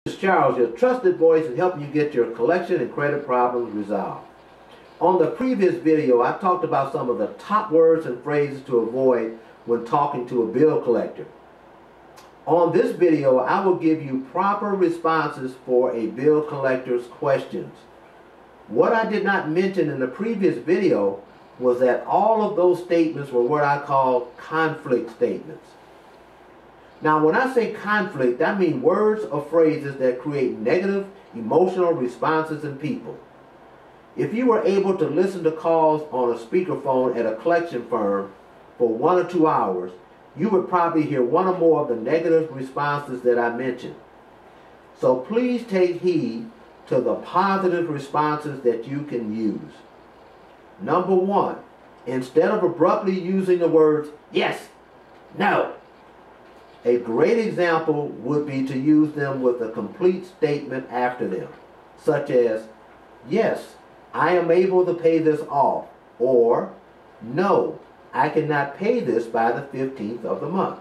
This is Charles, your trusted voice in helping you get your collection and credit problems resolved. On the previous video, I talked about some of the top words and phrases to avoid when talking to a bill collector. On this video, I will give you proper responses for a bill collector's questions. What I did not mention in the previous video was that all of those statements were what I call conflict statements. Now, when I say conflict, I mean words or phrases that create negative emotional responses in people. If you were able to listen to calls on a speakerphone at a collection firm for 1 or 2 hours, you would probably hear one or more of the negative responses that I mentioned. So please take heed to the positive responses that you can use. Number 1, instead of abruptly using the words yes, no, a great example would be to use them with a complete statement after them, such as, yes, I am able to pay this off, or no, I cannot pay this by the 15th of the month.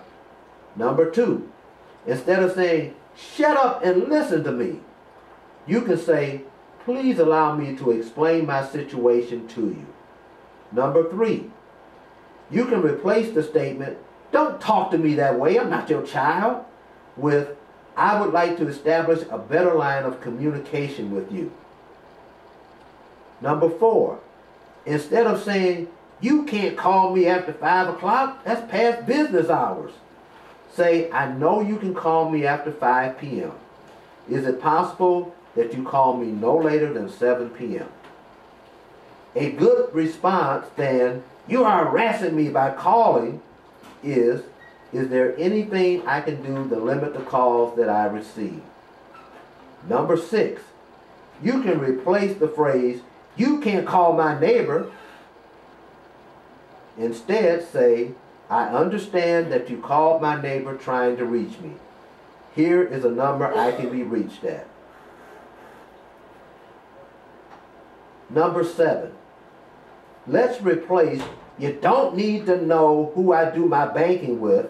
Number 2, instead of saying, shut up and listen to me, you can say, please allow me to explain my situation to you. Number 3, you can replace the statement, don't talk to me that way, I'm not your child, with, I would like to establish a better line of communication with you. Number 4, instead of saying, you can't call me after 5 o'clock, that's past business hours, say, I know you can call me after 5 p.m. Is it possible that you call me no later than 7 p.m.? A good response than, you are harassing me by calling, is there anything I can do to limit the calls that I receive? Number 6, you can replace the phrase, you can't call my neighbor. Instead say, I understand that you called my neighbor trying to reach me. Here is a number I can be reached at. Number 7, let's replace, you don't need to know who I do my banking with.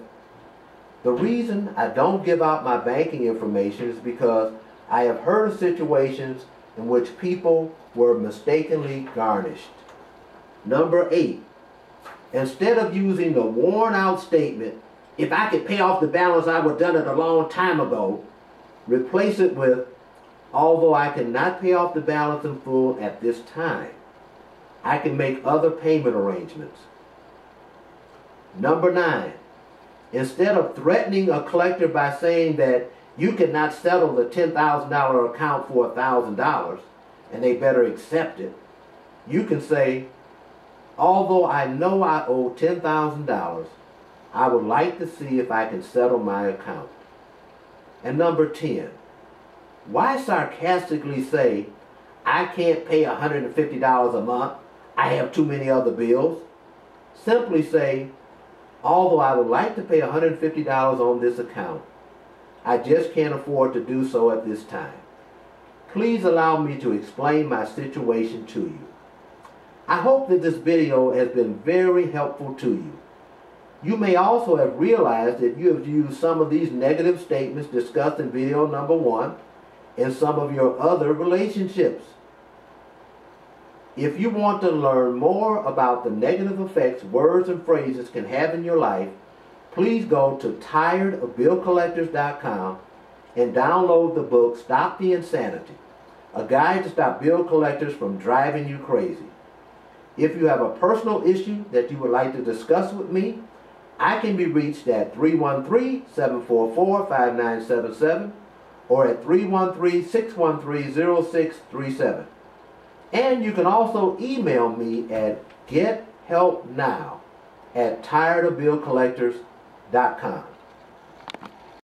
The reason I don't give out my banking information is because I have heard of situations in which people were mistakenly garnished. Number 8, instead of using the worn out statement, if I could pay off the balance I would have done it a long time ago, replace it with, although I cannot pay off the balance in full at this time, I can make other payment arrangements. Number 9, instead of threatening a collector by saying that you cannot settle the $10,000 account for $1,000 and they better accept it, you can say, although I know I owe $10,000, I would like to see if I can settle my account. And number 10, why sarcastically say, I can't pay $150 a month, I have too many other bills? Simply say, although I would like to pay $150 on this account, I just can't afford to do so at this time. Please allow me to explain my situation to you. I hope that this video has been very helpful to you. You may also have realized that you have used some of these negative statements discussed in video number 1 in some of your other relationships. If you want to learn more about the negative effects words and phrases can have in your life, please go to tiredofbillcollectors.com and download the book Stop the Insanity, a guide to stop bill collectors from driving you crazy. If you have a personal issue that you would like to discuss with me, I can be reached at 313-744-5977 or at 313-613-0637. And you can also email me at gethelpnow@tiredofbillcollectors.com.